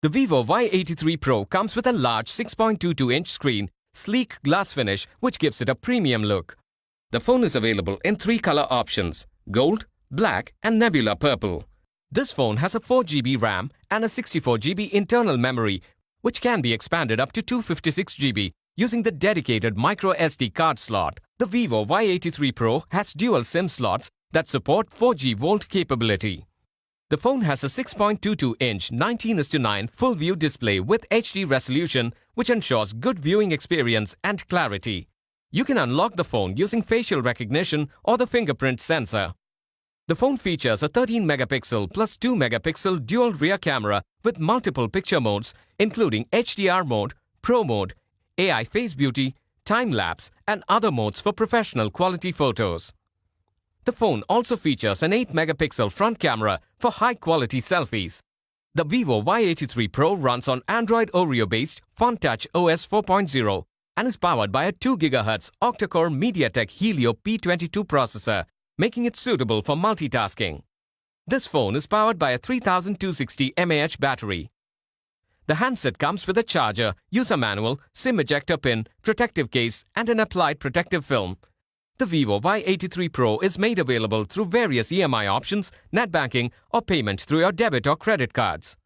The Vivo Y83 Pro comes with a large 6.22-inch screen, sleek glass finish which gives it a premium look. The phone is available in 3 color options: gold, black and nebula purple. This phone has a 4GB RAM and a 64GB internal memory which can be expanded up to 256GB using the dedicated micro SD card slot. The Vivo Y83 Pro has dual SIM slots that support 4G Volt capability. The phone has a 6.22-inch 19:9 full-view display with HD resolution which ensures good viewing experience and clarity. You can unlock the phone using facial recognition or the fingerprint sensor. The phone features a 13-megapixel plus 2-megapixel dual rear camera with multiple picture modes including HDR mode, Pro mode, AI Face Beauty, time-lapse and other modes for professional quality photos. The phone also features an 8-megapixel front camera for high-quality selfies. The Vivo Y83 Pro runs on Android Oreo-based Funtouch OS 4.0 and is powered by a 2 GHz octa-core MediaTek Helio P22 processor, making it suitable for multitasking. This phone is powered by a 3260 mAh battery. The handset comes with a charger, user manual, SIM ejector pin, protective case and an applied protective film. The Vivo Y83 Pro is made available through various EMI options, net banking or payment through your debit or credit cards.